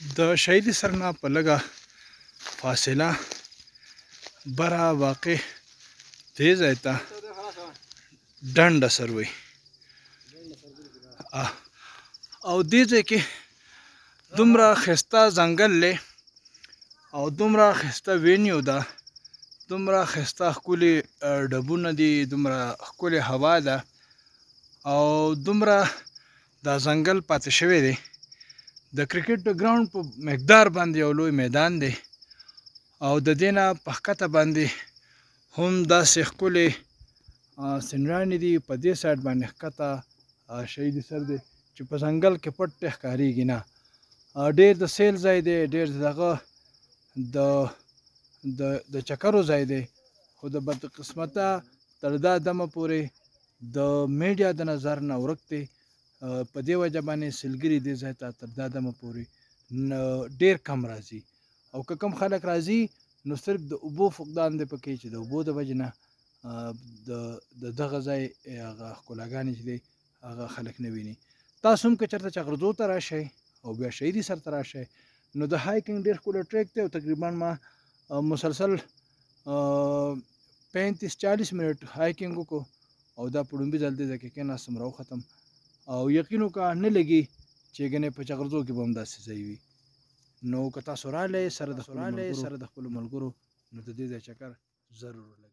د شهیدي سر نه په لږه فاصله بره واقع دې ځای ته ډنډ سر وایي او دې ځای کې دومره ښایسته ځنګل دی او دومره ښایسته وینیو ده، دومره ښایسته ښکلي ډبونه دي، دومره ښکلې هوا ده او دومره دا ځنګل پاتې شوی دی. د کرکټ د ګراوند په مقدار باندې یو لوی میدان دی او د دې نه په ښکته باندې هم داسې ښکلې سنډرانې دي. په دې سایډ باندې ښکته شهیدي سر دی چې په ځنګل کې پټ ښکارېږي نه. ډېر د سیل ځای دی، ډېر د دغه د چکرو ځای دی، خو د بدقسمته تر دا دمه پورې د میډیا د نظر نه ورک دی. په دې وجه باندې سیلګري دې ځای ته تر دا دمه پورې ډېر کم راځي او که کم خلک راځي نو صرف د اوبو فقدان دی پکې چې د اوبو د وجې نه د دغه ځای هغه ښکلاګانې چې دی هغه خلک نه ویني. تاسو هم که چېرته چغرزو ته راشئ او بیا شهیدي سر ته راشئ نو د هایکنګ ډېر ښکلی ټریک دی او تقریبا ما مسلسل 35-40 منټ هایکنګ وکړو او دا په ړومبي ځل دې ځای کې کېناستم راوختم او یقین وکړه نه لګي چې ګنې په چغرزو کې به هم داسې ځای وي. نو که تاسو راغلی سره د خپلو ملګرو نو د دې ځای چکر ضرور ولګئ.